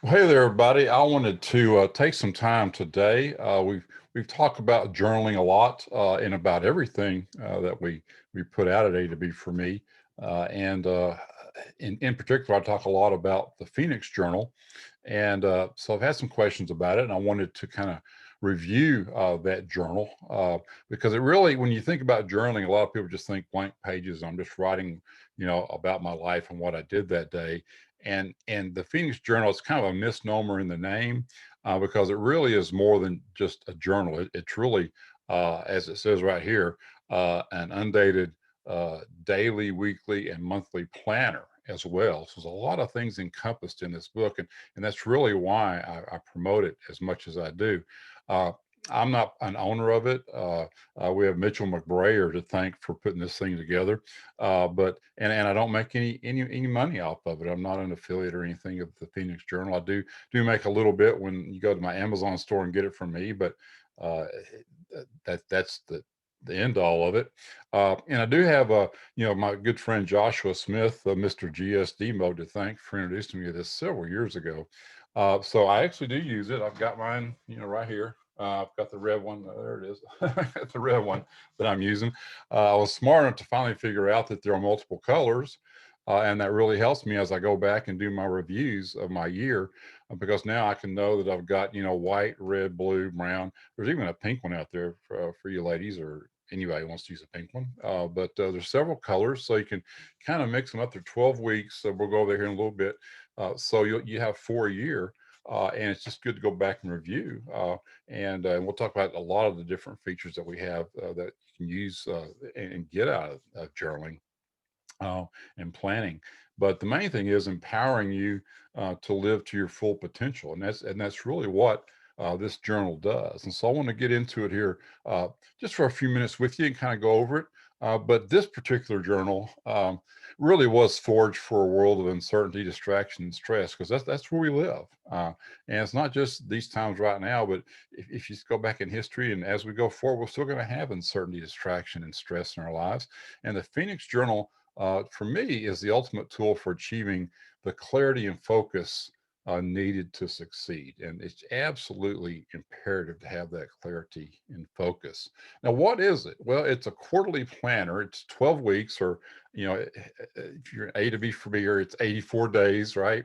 Hey there, everybody. I wanted to take some time today. We've talked about journaling a lot and about everything that we put out at A to B for me, and in particular, I talk a lot about the Phoenix Journal, and so I've had some questions about it, and I wanted to kind of review that journal because it really, when you think about journaling, a lot of people just think blank pages. I'm just writing, about my life and what I did that day, and the Phoenix Journal is kind of a misnomer in the name because it really is more than just a journal. It's really, as it says right here, an undated daily, weekly, and monthly planner as well. So there's a lot of things encompassed in this book, and that's really why I promote it as much as I do. Uh, I'm not an owner of it. We have Mitchell McBrayer to thank for putting this thing together. But I don't make any money off of it. I'm not an affiliate or anything of the Phoenix Journal. I do make a little bit when you go to my Amazon store and get it from me, but uh, that's the end all of it. And I do have my good friend Joshua Smith, Mr. GSD Mode, to thank for introducing me to this several years ago. So I actually do use it. I've got mine, right here. I've got the red one. There it is. The red one that I'm using. I was smart enough to finally figure out that there are multiple colors. And that really helps me as I go back and do my reviews of my year, because now I can know that I've got, white, red, blue, brown. There's even a pink one out there for you ladies or anybody who wants to use a pink one. But there's several colors, so you can kind of mix them up. They're 12 weeks. So we'll go over there here in a little bit. So you have 4 a year. And it's just good to go back and review. And we'll talk about a lot of the different features that we have that you can use and get out of journaling uh, and planning. But the main thing is empowering you to live to your full potential, and that's really what this journal does. And so I want to get into it here just for a few minutes with you and kind of go over it. But this particular journal really was forged for a world of uncertainty, distraction, and stress, because that's where we live. And it's not just these times right now, but if you go back in history and as we go forward, we're still going to have uncertainty, distraction, and stress in our lives. And the Phoenix Journal for me, is the ultimate tool for achieving the clarity and focus needed to succeed. And it's absolutely imperative to have that clarity and focus. Now, what is it? Well, it's a quarterly planner. It's 12 weeks, or, if you're A to B for me, or it's 84 days, right?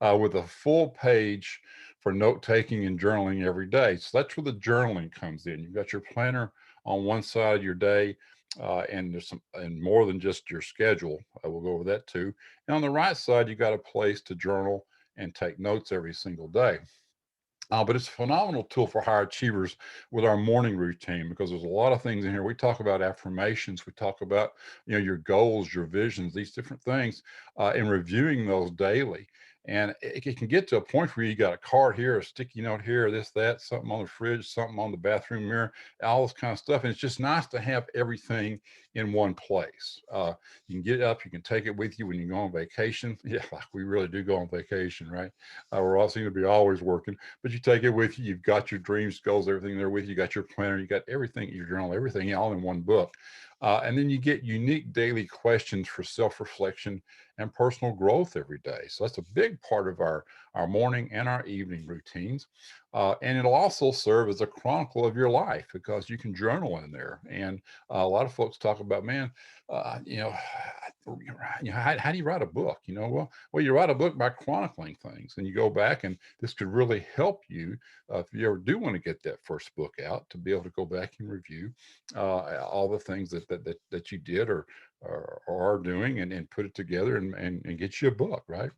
With a full page for note taking and journaling every day. So that's where the journaling comes in. You've got your planner on one side of your day, and there's some and more than just your schedule. We'll go over that too. And on the right side, you got a place to journal and take notes every single day. But it's a phenomenal tool for high achievers with our morning routine, because there's a lot of things in here. We talk about affirmations, we talk about your goals, your visions, these different things, and reviewing those daily. And it can get to a point where you got a card here, a sticky note here, this, that, something on the fridge, something on the bathroom mirror, all this kind of stuff. And it's just nice to have everything in one place. You can get up, you can take it with you when you go on vacation. Yeah, like we really do go on vacation, right? We're all seem to be always working, but you take it with you. You've got your dreams, goals, everything there with you. You got your planner, you got everything, your journal, everything all in one book. And then you get unique daily questions for self-reflection and personal growth every day. So that's a big part of our morning and our evening routines. And it'll also serve as a chronicle of your life, because you can journal in there. And a lot of folks talk about, man, uh, you know, how do you write a book? Well, you write a book by chronicling things, and you go back, and this could really help you if you ever do want to get that first book out, to be able to go back and review all the things that you did or are doing, and put it together and get you a book, right?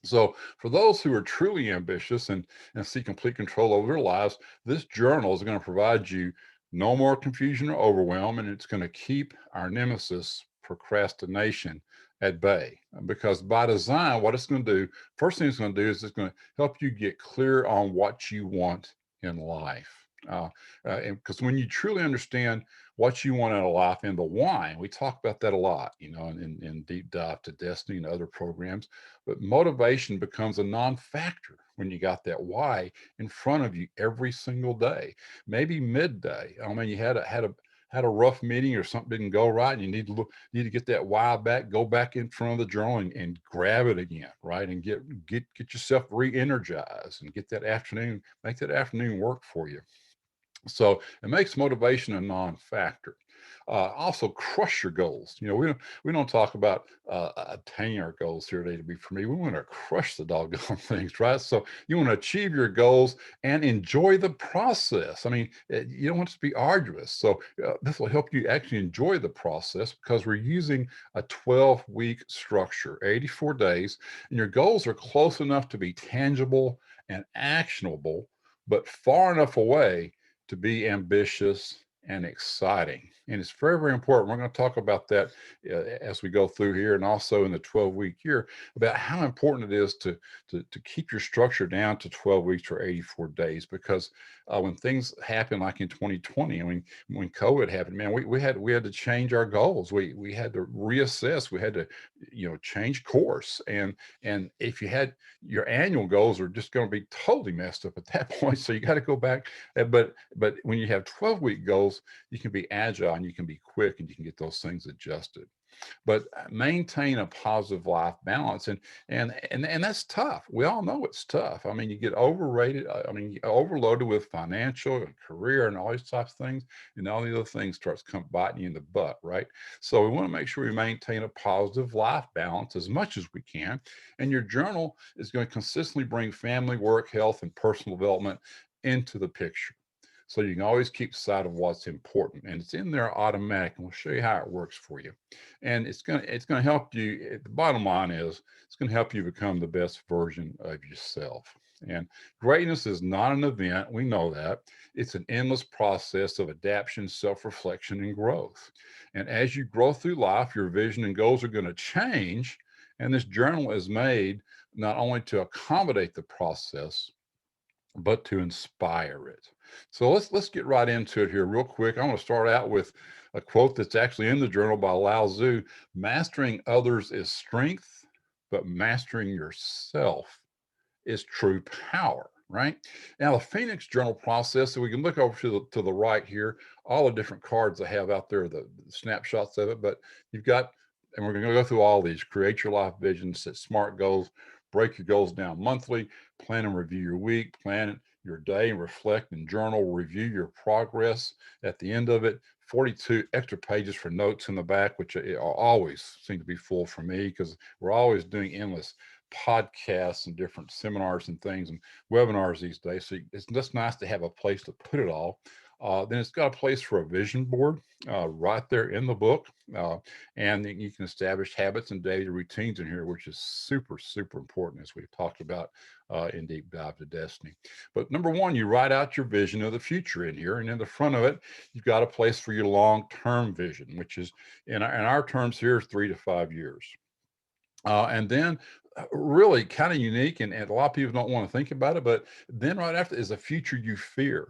So, for those who are truly ambitious and see complete control over their lives, this journal is going to provide you no more confusion or overwhelm, and it's going to keep our nemesis, procrastination, at bay. Because by design, what it's going to do, first thing it's going to do is it's going to help you get clear on what you want in life. And because when you truly understand what you want out of life and the why, we talk about that a lot, in Deep Dive to Destiny and other programs. But motivation becomes a non-factor when you got that why in front of you every single day. Maybe midday. I mean, you had a had a rough meeting or something didn't go right, and you need to get that why back, go back in front of the journal and grab it again, right? And get yourself re-energized and get that afternoon, make that afternoon work for you. So it makes motivation a non-factor. Also, crush your goals. We don't talk about attaining our goals here today to be for me. We want to crush the doggone things, right? So you want to achieve your goals and enjoy the process. I mean, you don't want it to be arduous. So this will help you actually enjoy the process because we're using a 12-week structure, 84 days, and your goals are close enough to be tangible and actionable, but far enough away to be ambitious and exciting. And it's very, very important. We're going to talk about that as we go through here and also in the 12-week year about how important it is to keep your structure down to 12 weeks or 84 days. Because when things happen like in 2020, I mean, when COVID happened, man, we had to change our goals. We had to reassess. We had to, change course. And if you had your annual goals are just going to be totally messed up at that point. So you got to go back. But when you have 12-week goals, you can be agile and you can be quick and you can get those things adjusted. But maintain a positive life balance, and that's tough. We all know it's tough. I mean, you get overrated. I mean, you overloaded with financial and career and all these types of things, and all the other things starts come biting you in the butt, right? So we want to make sure we maintain a positive life balance as much as we can. And your journal is going to consistently bring family, work, health, and personal development into the picture. So you can always keep sight of what's important, and it's in there automatic. And we'll show you how it works for you. And it's gonna help you. The bottom line is it's gonna help you become the best version of yourself. And greatness is not an event. We know that. It's an endless process of adaptation, self-reflection, and growth. And as you grow through life, your vision and goals are going to change. And this journal is made not only to accommodate the process, but to inspire it. So let's get right into it here real quick. I want to start out with a quote that's actually in the journal by Lao Tzu. Mastering others is strength, but mastering yourself is true power, right? Now, the Phoenix Journal process, so we can look over to the right here, all the different cards I have out there, the snapshots of it, but you've got, and we're going to go through all these: create your life vision, set smart goals, break your goals down monthly, plan and review your week, plan your day, and reflect and journal, review your progress at the end of it. 42 extra pages for notes in the back, which always seem to be full for me because we're always doing endless podcasts and different seminars and things and webinars these days. So it's just nice to have a place to put it all. Then it's got a place for a vision board right there in the book. And then you can establish habits and daily routines in here, which is super, super important as we've talked about in Deep Dive to Destiny. But number one, you write out your vision of the future in here. And in the front of it, you've got a place for your long-term vision, which is in our terms here is 3 to 5 years. And then really kind of unique, and a lot of people don't want to think about it, but then right after is a future you fear,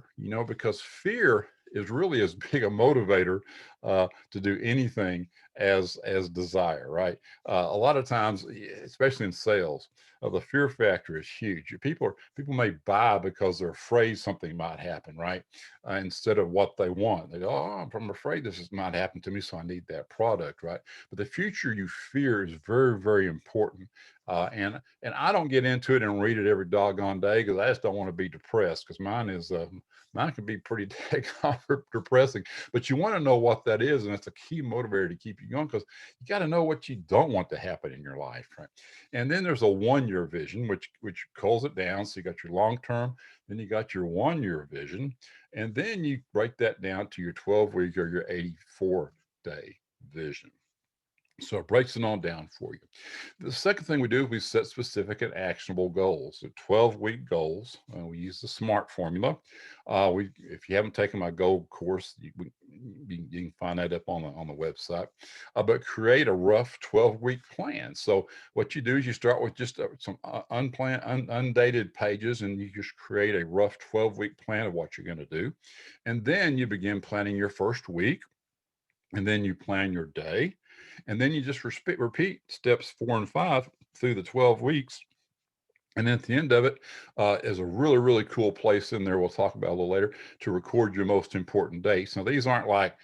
because fear is really as big a motivator to do anything as desire, right? A lot of times, especially in sales, the fear factor is huge. People may buy because they're afraid something might happen, right? Instead of what they want. They go, oh, I'm afraid might happen to me, so I need that product, right? But the future you fear is very, very important. And I don't get into it and read it every doggone day because I just don't want to be depressed, because mine can be pretty depressing. But you want to know what that is, and it's a key motivator to keep you going, because you got to know what you don't want to happen in your life, right? And then there's a 1-year vision, which calls it down. So you got your long term, then you got your 1-year vision, and then you break that down to your 12-week or your 84-day vision. So it breaks it all down for you. The second thing we do is we set specific and actionable goals. So 12-week goals. We use the SMART formula. If you haven't taken my goal course, you can find that up on the website. But create a rough 12-week plan. So what you do is you start with just some unplanned, undated pages, and you just create a rough 12-week plan of what you're going to do. And then you begin planning your first week. And then you plan your day, and then you just repeat steps 4 and 5 through the 12 weeks. And then at the end of it is a really, really cool place in there we'll talk about a little later to record your most important dates. Now, these aren't like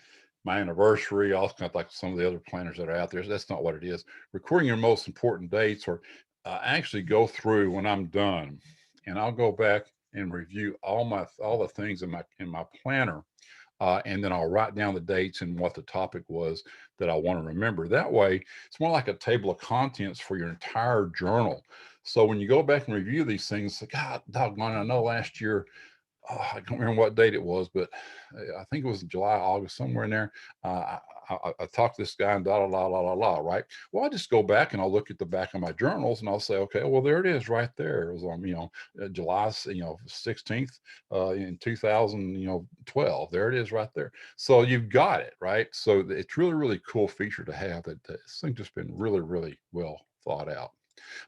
my anniversary, all kind of like some of the other planners that are out there. That's not what it is. Recording your most important dates, or actually go through when I'm done, and I'll go back and review all the things in my planner, and then I'll write down the dates and what the topic was that I want to remember. That way, it's more like a table of contents for your entire journal. So when you go back and review these things, God, doggone, I know last year, I don't remember what date it was, but I think it was July, August, somewhere in there. I talked to this guy and la, right? Well, I just go back and I'll look at the back of my journals and I'll say, okay, well, there it is right there. It was on, July, 16th, in 2000, 12. There it is right there. So you've got it, right? So it's really, really cool feature to have that this thing just been really, really well thought out.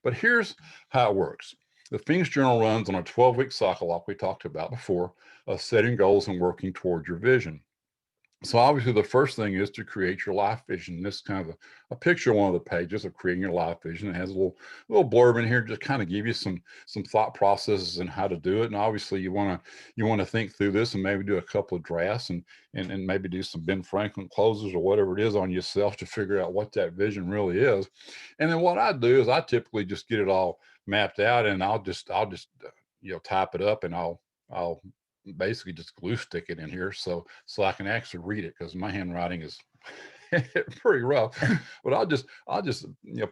But here's how it works. The Phoenix Journal runs on a 12-week cycle, like we talked about before, of setting goals and working towards your vision. So obviously the first thing is to create your life vision. This is kind of a picture of one of the pages of creating your life vision. It has a little blurb in here, just kind of give you some thought processes and how to do it. And obviously you want to think through this and maybe do a couple of drafts and maybe do some Ben Franklin closes or whatever it is on yourself to figure out what that vision really is. And then what I do is I typically just get it all mapped out, and I'll just type it up, and I'll basically just glue stick it in here so I can actually read it, because my handwriting is pretty rough. But I'll just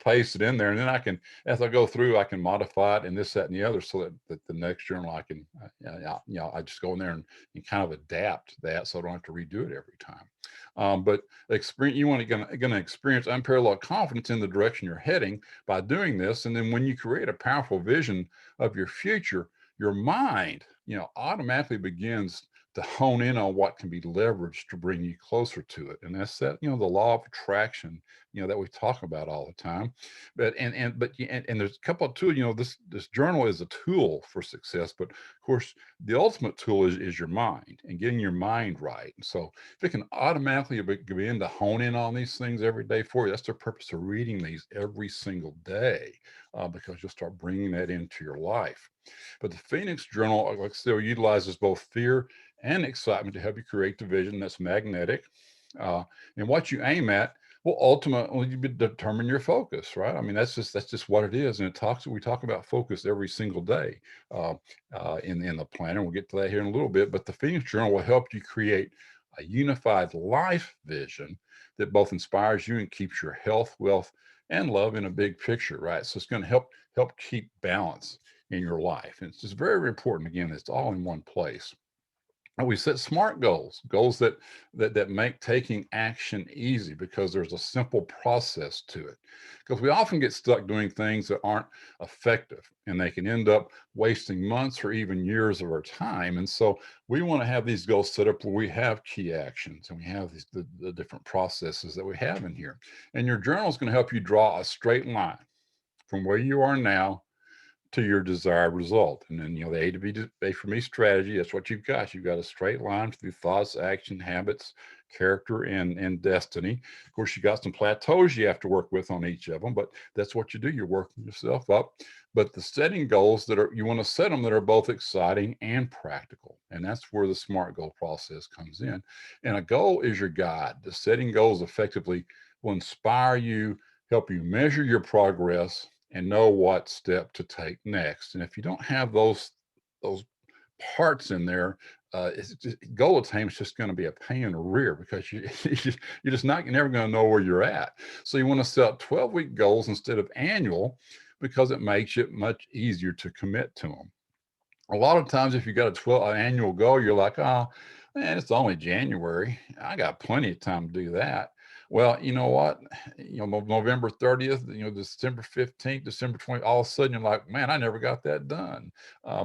paste it in there, and then I can, as I go through, I can modify it and this, that, and the other, so that the next journal I can I just go in there and kind of adapt that, so I don't have to redo it every time. But experience, you want to gonna experience unparalleled confidence in the direction you're heading by doing this. And then when you create a powerful vision of your future, your mind, automatically begins to hone in on what can be leveraged to bring you closer to it. And that's that, the law of attraction, that we talk about all the time. And there's a couple of tools, this journal is a tool for success, but of course, the ultimate tool is your mind and getting your mind right. And so if it can automatically begin to hone in on these things every day for you, that's the purpose of reading these every single day, because you'll start bringing that into your life. But the Phoenix Journal, like I said, utilizes both fear and excitement to help you create the vision that's magnetic. Uh, and what you aim at will ultimately determine your focus, right? I mean, that's just what it is. And we talk about focus every single day, uh, in the planner. We'll get to that here in a little bit. But the Phoenix Journal will help you create a unified life vision that both inspires you and keeps your health, wealth, and love in a big picture, right? So it's going to help keep balance in your life. And it's just very, very important. Again, it's all in one place. And we set smart goals that make taking action easy, because there's a simple process to it. Because we often get stuck doing things that aren't effective, and they can end up wasting months or even years of our time. And so we want to have these goals set up where we have key actions, and we have the different processes that we have in here. And your journal is going to help you draw a straight line from where you are now to your desired result. And then, the A for me strategy, that's what you've got. You've got a straight line through thoughts, action, habits, character, and destiny. Of course, you got some plateaus you have to work with on each of them, but that's what you do. You're working yourself up. But the setting goals you want to set them that are both exciting and practical. And that's where the SMART goal process comes in. And a goal is your guide. The setting goals effectively will inspire you, help you measure your progress, and know what step to take next. And if you don't have those parts in there, goal attainment is just going to be a pain in the rear, because you're just not, you're never going to know where you're at. So you want to set 12-week goals instead of annual, because it makes it much easier to commit to them. A lot of times, if you got an annual goal, you're like, oh man, it's only January, I got plenty of time to do that. Well, you know what, November 30th, December 15th, December 20th, all of a sudden you're like, man, I never got that done,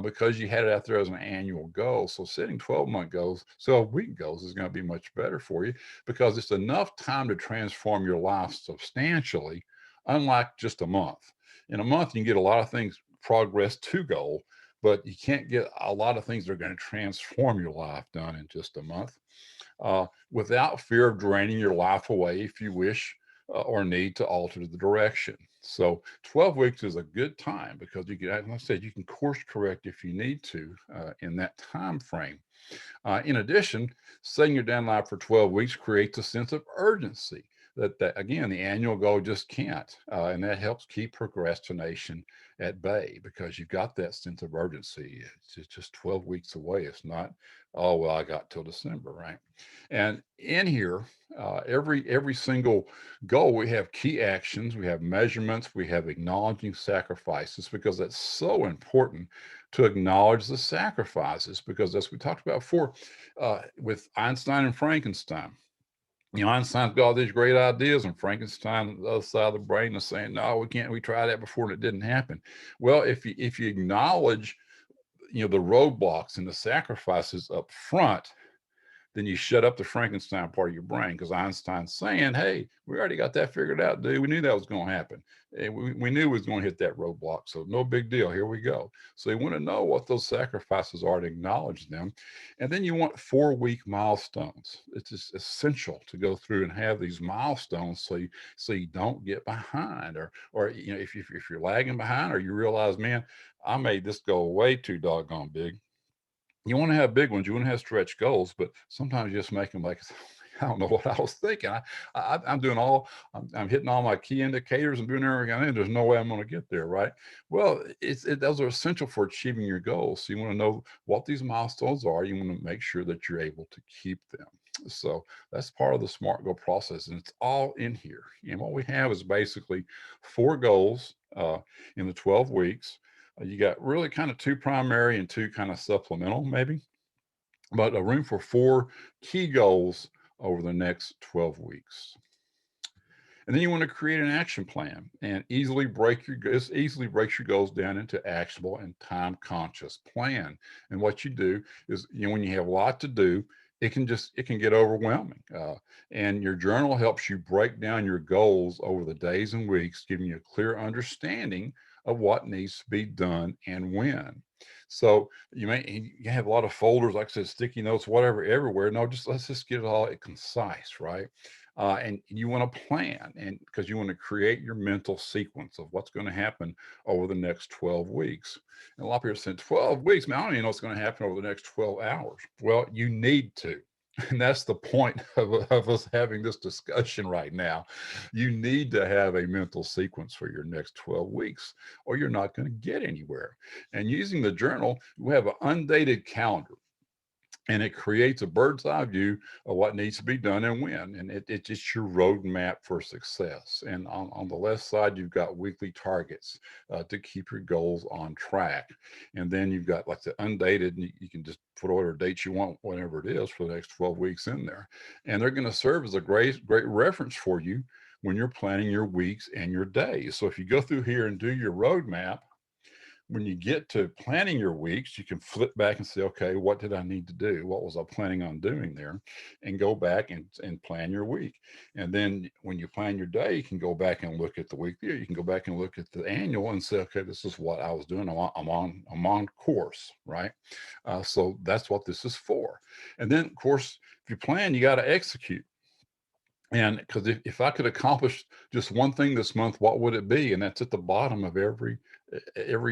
because you had it out there as an annual goal. So setting 12-month goals, 12-week goals, is going to be much better for you, because it's enough time to transform your life substantially, unlike just a month. In a month, you can get a lot of things progress to goal, but you can't get a lot of things that are going to transform your life done in just a month, without fear of draining your life away if you wish, or need to alter the direction. So 12 weeks is a good time because you can, like I said, you can course correct if you need to in that time frame. In addition, setting your deadline for 12 weeks creates a sense of urgency that again, the annual goal just can't. And that helps keep procrastination at bay because you've got that sense of urgency. It's just 12 weeks away. It's not, oh, well, I got till December, right? And in here, every single goal, we have key actions, we have measurements, we have acknowledging sacrifices because that's so important to acknowledge the sacrifices because as we talked about before, with Einstein and Frankenstein. Einstein's got all these great ideas, and Frankenstein, the other side of the brain, is saying, "No, we can't. We tried that before, and it didn't happen." Well, if you acknowledge, the roadblocks and the sacrifices up front, then you shut up the Frankenstein part of your brain because Einstein's saying, hey, we already got that figured out, dude. We knew that was going to happen. And we knew we was going to hit that roadblock. So no big deal. Here we go. So you want to know what those sacrifices are to acknowledge them. And then you want 4-week milestones. It's just essential to go through and have these milestones so you don't get behind or if you're lagging behind or you realize, man, I made this go way too doggone big. You want to have big ones. You want to have stretch goals, but sometimes you just make them like, I don't know what I was thinking. I'm doing I'm hitting all my key indicators and doing everything. There's no way I'm going to get there, right? Well, those are essential for achieving your goals. So you want to know what these milestones are. You want to make sure that you're able to keep them. So that's part of the SMART goal process, and it's all in here. And what we have is basically 4 goals in the 12 weeks. You got really kind of 2 primary and 2 kind of supplemental, maybe, but a room for 4 key goals over the next 12 weeks. And then you want to create an action plan and this easily breaks your goals down into actionable and time conscious plan. And what you do is, when you have a lot to do, it can get overwhelming. And your journal helps you break down your goals over the days and weeks, giving you a clear understanding of what needs to be done and when. So you have a lot of folders, like I said, sticky notes, whatever, everywhere. No, let's just get it all concise, right? And you want to plan, and because you want to create your mental sequence of what's going to happen over the next 12 weeks. And a lot of people say 12 weeks, man, I don't even know what's going to happen over the next 12 hours. Well, you need to. And that's the point of us having this discussion right now. You need to have a mental sequence for your next 12 weeks, or you're not going to get anywhere. And using the journal, we have an undated calendar, and it creates a bird's eye view of what needs to be done and when. And it's just your roadmap for success. And on the left side, you've got weekly targets to keep your goals on track. And then you've got like the undated, and you can just put whatever dates you want, whatever it is, for the next 12 weeks in there. And they're going to serve as a great reference for you when you're planning your weeks and your days. So if you go through here and do your roadmap, when you get to planning your weeks, you can flip back and say, okay, what did I need to do? What was I planning on doing there? And go back and plan your week. And then when you plan your day, you can go back and look at the weekly, or you can go back and look at the annual and say, okay, this is what I was doing. I'm on course, right? So that's what this is for. And then, of course, if you plan, you got to execute. And because if I could accomplish just one thing this month, what would it be? And that's at the bottom of every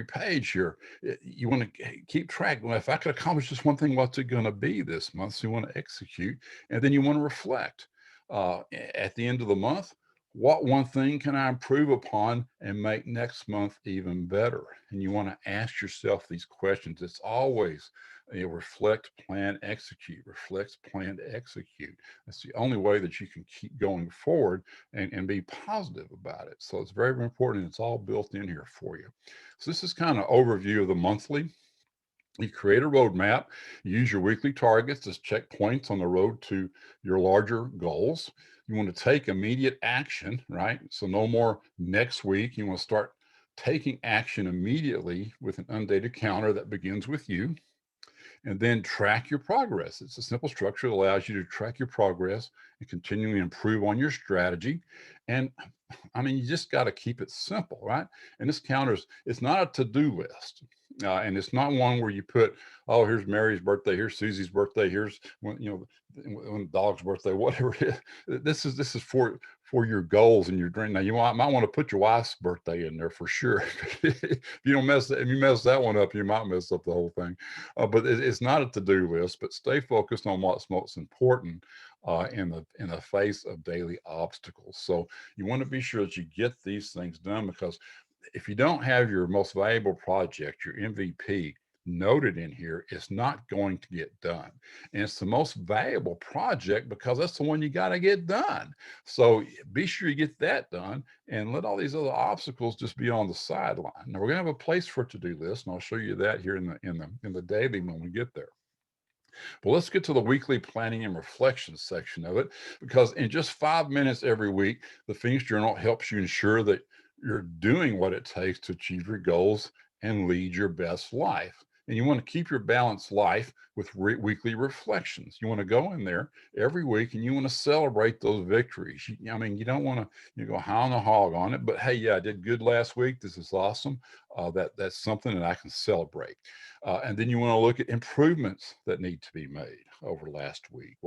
page here. You want to keep track. Well, if I could accomplish just one thing, what's it going to be this month? So you want to execute, and then you want to reflect. At the end of the month, what one thing can I improve upon and make next month even better? And you want to ask yourself these questions. It's always reflect, plan, execute, reflect, plan, execute. That's the only way that you can keep going forward and be positive about it. So it's very, very important. It's all built in here for you. So this is kind of overview of the monthly. You create a roadmap, use your weekly targets as checkpoints on the road to your larger goals. You want to take immediate action, right? So no more next week. You want to start taking action immediately with an undated counter that begins with you, and then track your progress. It's a simple structure that allows you to track your progress and continually improve on your strategy. And I mean, you just got to keep it simple, right? And this counters, it's not a to-do list. And it's not one where you put, oh, here's Mary's birthday, here's Susie's birthday, here's when the dog's birthday, whatever it is. This is for your goals and your dream. Now might want to put your wife's birthday in there for sure. If you mess that one up, you might mess up the whole thing. But it's not a to-do list. But stay focused on what's most important in the face of daily obstacles. So you want to be sure that you get these things done, because if you don't have your most valuable project, your MVP, noted in here, it's not going to get done. And it's the most valuable project because that's the one you got to get done. So be sure you get that done and let all these other obstacles just be on the sideline. Now we're going to have a place for a to-do list, and I'll show you that here in the daily when we get there. Well, let's get to the weekly planning and reflection section of it, because in just 5 minutes every week, the Phoenix Journal helps you ensure that you're doing what it takes to achieve your goals and lead your best life. And you want to keep your balanced life with weekly reflections. You want to go in there every week and you want to celebrate those victories. You don't want to go hound the hog on it, but hey, yeah, I did good last week. This is awesome. That's something that I can celebrate. And then you want to look at improvements that need to be made over last week.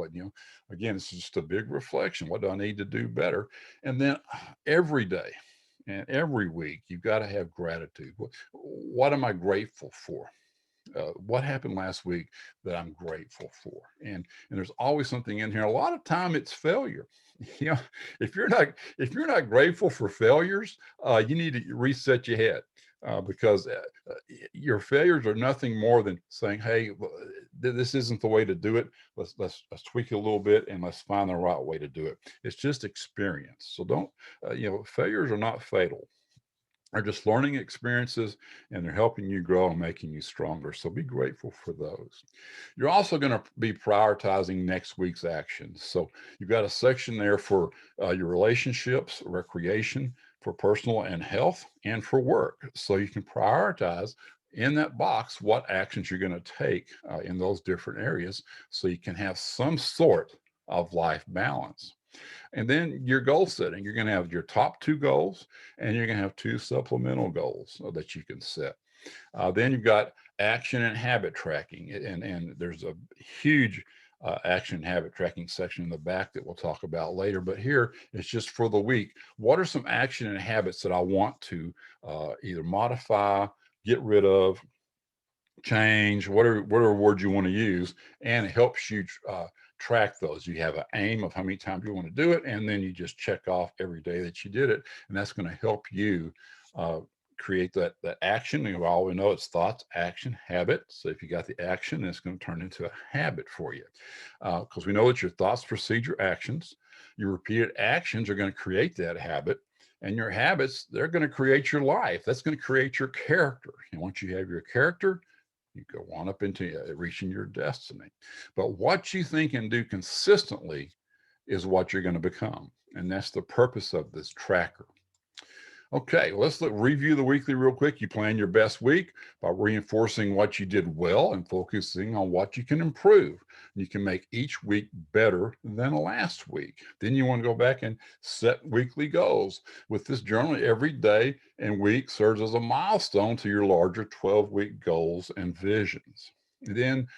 Again, it's just a big reflection. What do I need to do better? And then every day and every week, you've got to have gratitude. What am I grateful for? What happened last week that I'm grateful for? And there's always something in here. A lot of time it's failure. You know, if you're not grateful for failures, you need to reset your head, because your failures are nothing more than saying, "Hey, this isn't the way to do it. Let's tweak it a little bit and let's find the right way to do it." It's just experience. So don't, failures are not fatal, are just learning experiences, and they're helping you grow and making you stronger. So be grateful for those. You're also going to be prioritizing next week's actions. So you've got a section there for your relationships, recreation, for personal and health, and for work. So you can prioritize in that box what actions you're going to take in those different areas, so you can have some sort of life balance. And then your goal setting, you're going to have your top two goals, and you're going to have two supplemental goals that you can set. Then you've got action and habit tracking, and there's a huge action and habit tracking section in the back that we'll talk about later. But here it's just for the week. What are some action and habits that I want to either modify, get rid of, change, whatever words you want to use, and it helps you track those. You have an aim of how many times you want to do it, and then you just check off every day that you did it, and that's going to help you create that action. All we know it's thoughts, action, habit. So if you got the action, it's going to turn into a habit for you, because we know that your thoughts precede your actions. Your repeated actions are going to create that habit, and your habits, they're going to create your life. That's going to create your character. And once you have your character, you go on up into reaching your destiny. But what you think and do consistently is what you're going to become. And that's the purpose of this tracker. Okay, well, let's review the weekly real quick. You plan your best week by reinforcing what you did well and focusing on what you can improve. You can make each week better than last week. Then you want to go back and set weekly goals. With this journal, every day and week serves as a milestone to your larger 12-week goals and visions. And then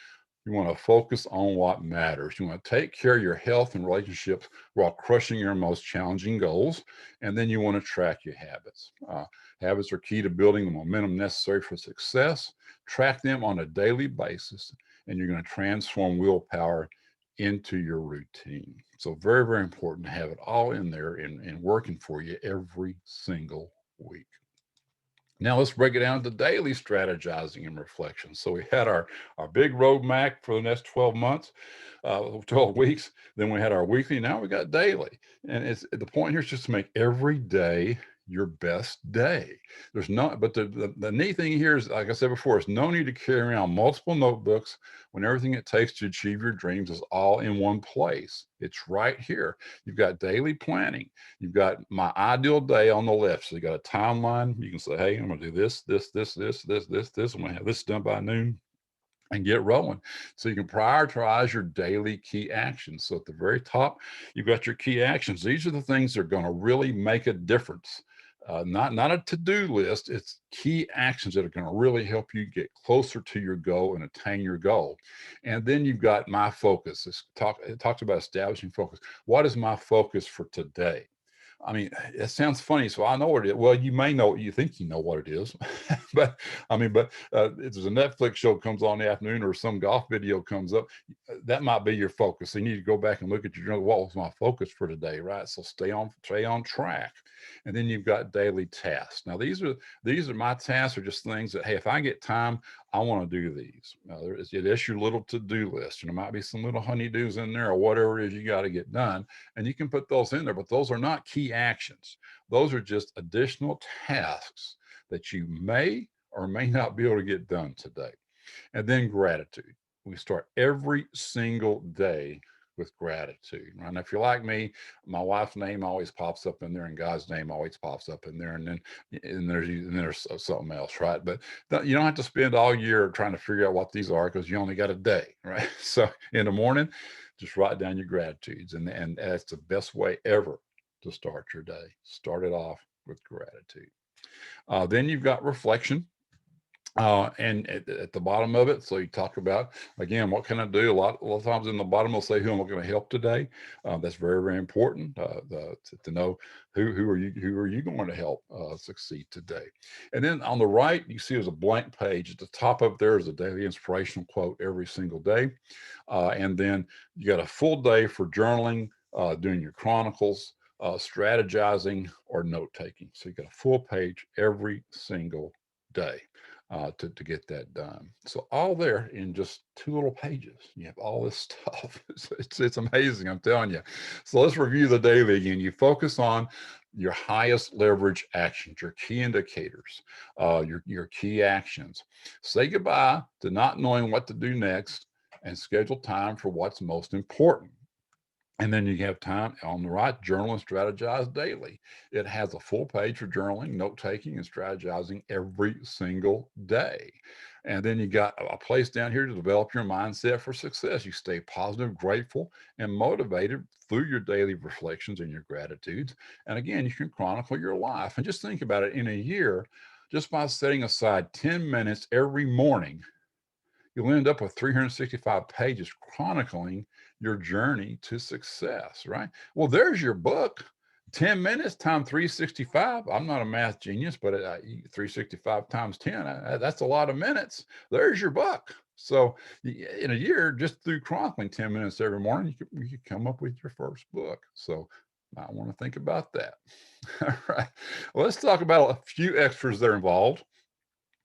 you want to focus on what matters. You want to take care of your health and relationships while crushing your most challenging goals. And then you want to track your habits. Habits are key to building the momentum necessary for success. Track them on a daily basis, and you're going to transform willpower into your routine. So very, very important to have it all in there and working for you every single week. Now let's break it down to daily strategizing and reflection. So we had our big roadmap for the next 12 months, 12 weeks. Then we had our weekly. Now we got daily. And it's the point here is just to make every day your best day. There's not, but the neat thing here is, like I said before, it's no need to carry around multiple notebooks when everything it takes to achieve your dreams is all in one place. It's right here. You've got daily planning. You've got my ideal day on the left. So you got a timeline. You can say, hey, I'm going to do this, this, this, this, this, this, this. I'm going to have this done by noon and get rolling. So you can prioritize your daily key actions. So at the very top, you've got your key actions. These are the things that are going to really make a difference not a to-do list. It's key actions that are going to really help you get closer to your goal and attain your goal. And then you've got my focus. It talks about establishing focus. What is my focus for today? I mean, it sounds funny, so I know what it is. Well, you may know, you think you know what it is, but I mean, but if there's a Netflix show comes on in the afternoon or some golf video comes up, that might be your focus. So you need to go back and look at your journal. What was my focus for today, right? So stay on track. And then you've got daily tasks. Now these are my tasks are just things that, hey, if I get time, I want to do these. It is your little to-do list, and there might be some little honeydews in there or whatever it is you got to get done, and you can put those in there, but those are not key actions. Those are just additional tasks that you may or may not be able to get done today. And then gratitude. We start every single day with gratitude. Right? And if you're like me, my wife's name always pops up in there, and God's name always pops up in there, and then there's something else, right? But you don't have to spend all year trying to figure out what these are because you only got a day, right? So in the morning, just write down your gratitudes, and that's the best way ever to start your day. Start it off with gratitude. Then you've got reflection. And at the bottom of it, so you talk about, again, what can I do? A lot of times in the bottom, they'll say, who am I going to help today? That's very, very important to know who are you going to help succeed today. And then on the right, you see there's a blank page. At the top of there is a daily inspirational quote every single day. And then you got a full day for journaling, doing your chronicles, strategizing, or note taking. So you got a full page every single day to get that done. So all there in just 2 little pages. You have all this stuff. It's amazing, I'm telling you. So let's review the daily again. You focus on your highest leverage actions, your key indicators, your key actions. Say goodbye to not knowing what to do next and schedule time for what's most important. And then you have time on the right, journal and strategize daily. It has a full page for journaling, note taking, and strategizing every single day. And then you got a place down here to develop your mindset for success. You stay positive, grateful, and motivated through your daily reflections and your gratitudes. And again, you can chronicle your life. And just think about it, in a year, just by setting aside 10 minutes every morning, you'll end up with 365 pages chronicling your journey to success, right? Well, there's your book. 10 minutes times 365. I'm not a math genius, but 365 times 10, that's a lot of minutes. There's your book. So in a year, just through chronicling 10 minutes every morning, you could come up with your first book. So I want to think about that. All right. Well, let's talk about a few extras that are involved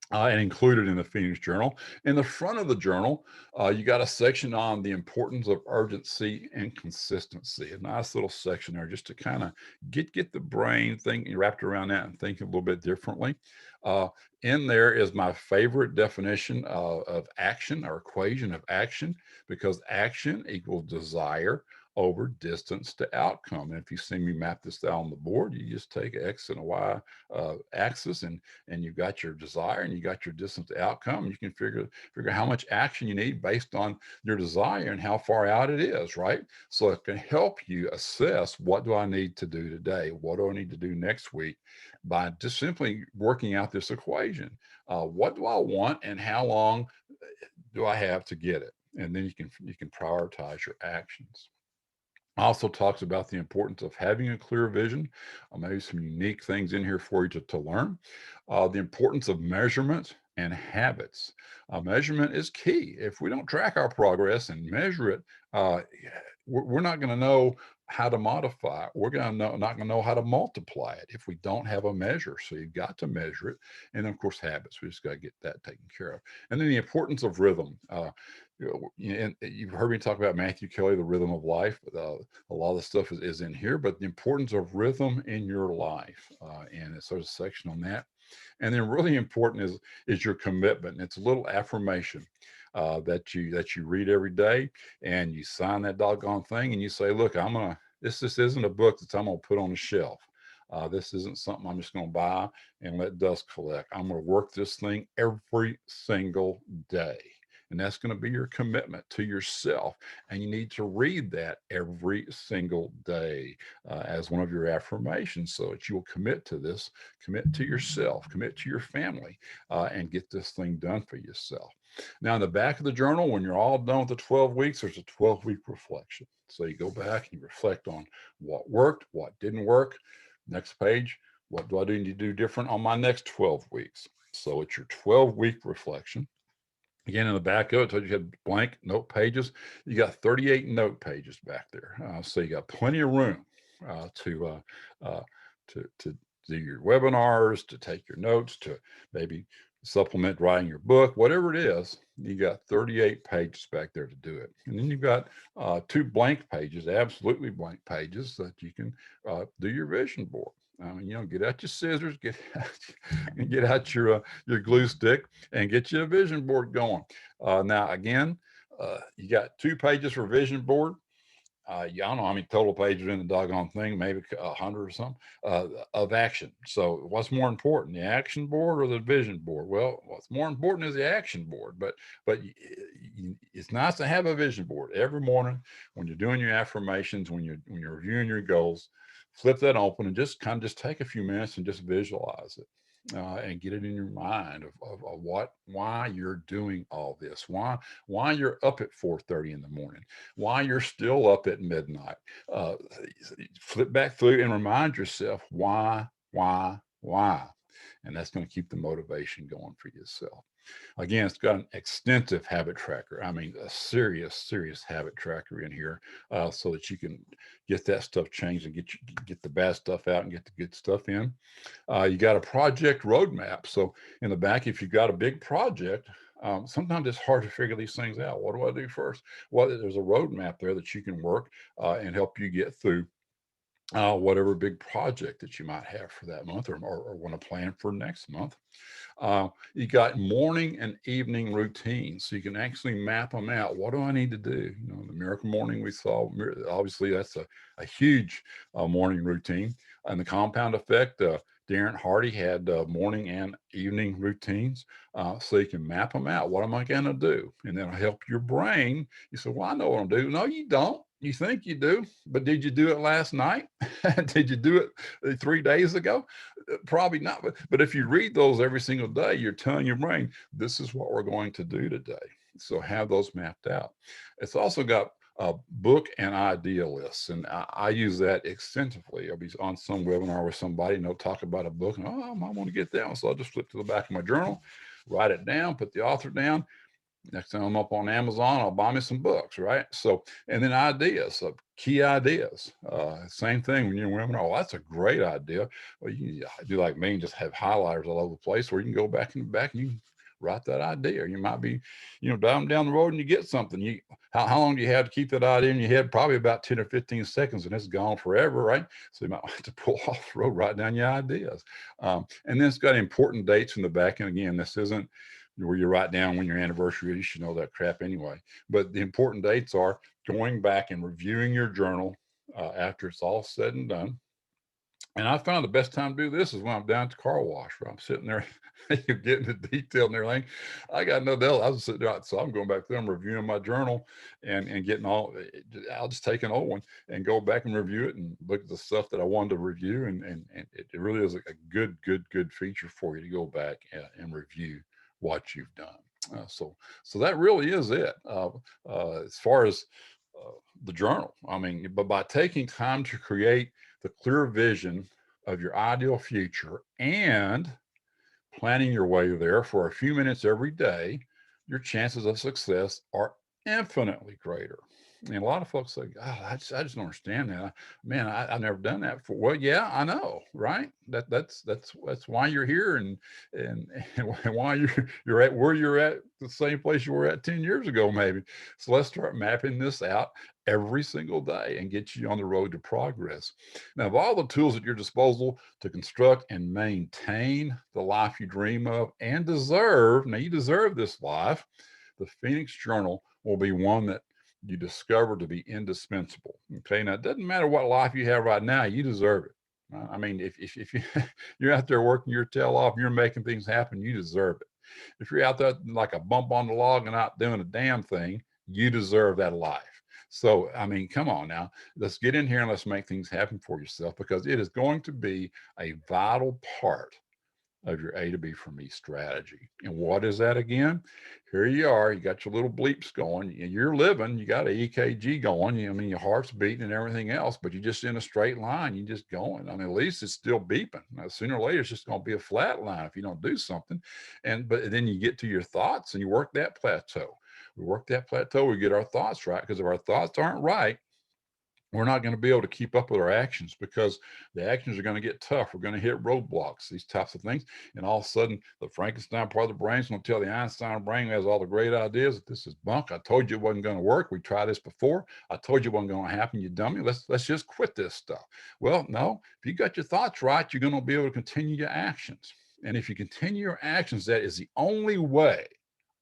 and included in the Phoenix Journal. In the front of the journal, you got a section on the importance of urgency and consistency. A nice little section there just to kind of get the brain thinking, wrapped around that and thinking a little bit differently. Uh, in there is my favorite definition of action, or equation of action, because action equals desire over distance to outcome. And if you see me map this out on the board, you just take X and a Y axis, and you've got your desire and you got your distance to outcome. You can figure how much action you need based on your desire and how far out it is, right? So it can help you assess, what do I need to do today? What do I need to do next week? By just simply working out this equation. What do I want, and how long do I have to get it? And then you can prioritize your actions. Also talks about the importance of having a clear vision. Maybe some unique things in here for you to learn. The importance of measurement and habits. Measurement is key. If we don't track our progress and measure it, we're not going to know how to modify it. We're not going to know how to multiply it if we don't have a measure. So you've got to measure it. And then, of course, habits. We just got to get that taken care of. And then the importance of rhythm. And you've heard me talk about Matthew Kelly, The Rhythm of Life. A lot of the stuff is in here, but the importance of rhythm in your life. And so there's a section on that. And then really important is your commitment. It's a little affirmation that you read every day, and you sign that doggone thing, and you say, look, this isn't a book that I'm gonna put on the shelf. This isn't something I'm just gonna buy and let dust collect. I'm gonna work this thing every single day. And that's going to be your commitment to yourself. And you need to read that every single day as one of your affirmations so that you will commit to this, commit to yourself, commit to your family, and get this thing done for yourself. Now, in the back of the journal, when you're all done with the 12 weeks, there's a 12-week reflection. So you go back and you reflect on what worked, what didn't work. Next page, what do I need to do different on my next 12 weeks? So it's your 12-week reflection. Again, in the back of it, I told you had blank note pages. You got 38 note pages back there. So you got plenty of room uh, to, uh, uh, to do your webinars, to take your notes, to maybe supplement writing your book, whatever it is. You got 38 pages back there to do it. And then you've got two blank pages, absolutely blank pages that you can do your vision board. Get out your scissors, get out your glue stick, and get you a vision board going. Now, again, you got 2 pages for vision board. I don't know how many total pages in the doggone thing, maybe 100 or something of action. So, what's more important, the action board or the vision board? Well, what's more important is the action board. But it's nice to have a vision board every morning when you're doing your affirmations, when you're reviewing your goals. Flip that open and just take a few minutes and just visualize it. And get it in your mind of why you're doing all this, why you're up at 4:30 in the morning, why you're still up at midnight. Uh, Flip back through and remind yourself why, and that's going to keep the motivation going for yourself. Again, it's got an extensive habit tracker. I mean, a serious habit tracker in here, so that you can get that stuff changed and get the bad stuff out and get the good stuff in. You got a project roadmap. So in the back, if you've got a big project, sometimes it's hard to figure these things out. What do I do first? Well, there's a roadmap there that you can work and help you get through whatever big project that you might have for that month, or want to plan for next month. You got morning and evening routines, so you can actually map them out. What do I need to do? The Miracle Morning we saw, obviously that's a huge morning routine. And the compound effect, Darren Hardy had morning and evening routines, so you can map them out. What am I going to do? And that'll help your brain. You say, well, I know what I'm doing. No, you don't. You think you do, but did you do it last night? Did you do it 3 days ago? Probably not. But if you read those every single day, you're telling your brain, this is what we're going to do today. So have those mapped out. It's also got book and idea lists, and I use that extensively. I'll be on some webinar with somebody and they'll talk about a book, and I want to get that one. So I'll just flip to the back of my journal, write it down, put the author down. Next time I'm up on Amazon, I'll buy me some books, right? So, and then ideas, key ideas. Same thing when you're in women. Oh, that's a great idea. Well, you do like me and just have highlighters all over the place, where you can go back in the back and you can write that idea. You might be, driving down the road and you get something. How long do you have to keep that idea in your head? Probably about 10 or 15 seconds, and it's gone forever, right? So you might have to pull off the road, write down your ideas. And then it's got important dates in the back. And again, this isn't where you write down when your anniversary is. You should know that crap anyway. But the important dates are going back and reviewing your journal after it's all said and done. And I found the best time to do this is when I'm down at the car wash, where I'm sitting there, getting the detail and everything. I got no deal. I was sitting there, so I'm going back there, I'm reviewing my journal and getting I'll just take an old one and go back and review it and look at the stuff that I wanted to review. And it really is a good feature for you to go back and review what you've done. So that really is it as far as the journal. I mean, but by taking time to create the clear vision of your ideal future and planning your way there for a few minutes every day, your chances of success are infinitely greater. And a lot of folks say, "Oh, I just don't understand that. Man, I've never done that before." Well, yeah, I know, right? That's why you're here, and and why you're at where you're at, the same place you were at 10 years ago, maybe. So let's start mapping this out every single day and get you on the road to progress. Now, of all the tools at your disposal to construct and maintain the life you dream of and deserve, now you deserve this life, the Phoenix Journal will be one that you discover to be indispensable. Okay, now it doesn't matter what life you have right now, you deserve it. I mean, if you, you're out there working your tail off, you're making things happen, you deserve it. If you're out there like a bump on the log and not doing a damn thing, you deserve that life. So, I mean, come on now. Let's get in here and let's make things happen for yourself because it is going to be a vital part of your A to B for me strategy. And what is that again? Here you are, you got your little bleeps going, and you're living, you got a EKG going. I mean, your heart's beating and everything else, but you're just in a straight line, you're just going. I mean, at least it's still beeping. Now, sooner or later, it's just going to be a flat line if you don't do something. But then you get to your thoughts and you work that plateau. We work that plateau, we get our thoughts right, because if our thoughts aren't right, we're not going to be able to keep up with our actions because the actions are going to get tough. We're going to hit roadblocks, these types of things. And all of a sudden, the Frankenstein part of the brain is going to tell the Einstein brain has all the great ideas that this is bunk. I told you it wasn't going to work. We tried this before. I told you it wasn't going to happen, you dummy. Let's just quit this stuff. Well, no, if you got your thoughts right, you're going to be able to continue your actions. And if you continue your actions, that is the only way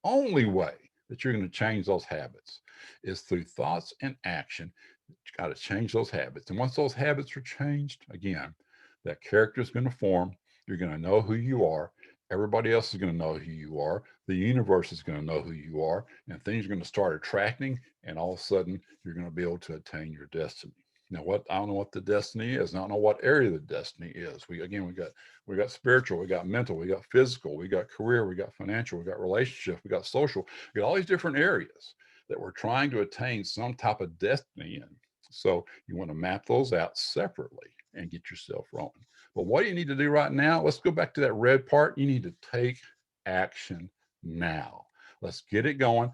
that you're going to change those habits is through thoughts and action. You got to change those habits. And once those habits are changed, again, that character is going to form. You're going to know who you are. Everybody else is going to know who you are. The universe is going to know who you are. And things are going to start attracting. And all of a sudden, you're going to be able to attain your destiny. Now, what I don't know what the destiny is. I don't know what area the destiny is. We got spiritual, we got mental, we got physical, we got career, we got financial, we got relationship, we got social, we got all these different areas that we're trying to attain some type of destiny in. So you want to map those out separately and get yourself rolling. But what do you need to do right now? Let's go back to that red part. You need to take action now. Let's get it going.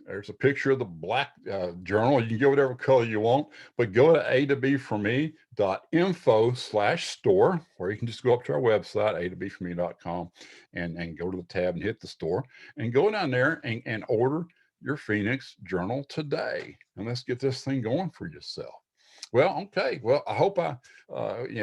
There's a picture of the black journal. You can get whatever color you want, but go to a to b for me.info/store, or you can just go up to our website, a to b for me.com, and go to the tab and hit the store and go down there and order your Phoenix journal today. And let's get this thing going for yourself. Well, okay. Well, I hope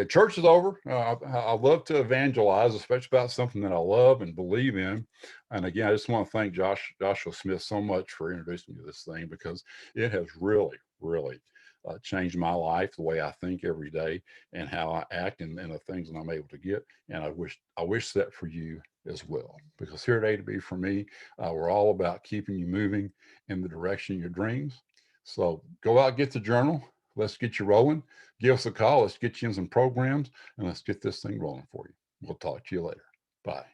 church is over. I love to evangelize, especially about something that I love and believe in. And again, I just want to thank Joshua Smith so much for introducing me to this thing because it has really changed my life, the way I think every day and how I act and the things that I'm able to get. And I wish that for you as well, because here at A to B for me, we're all about keeping you moving in the direction of your dreams. So go out, get the journal. Let's get you rolling. Give us a call. Let's get you in some programs and let's get this thing rolling for you. We'll talk to you later. Bye.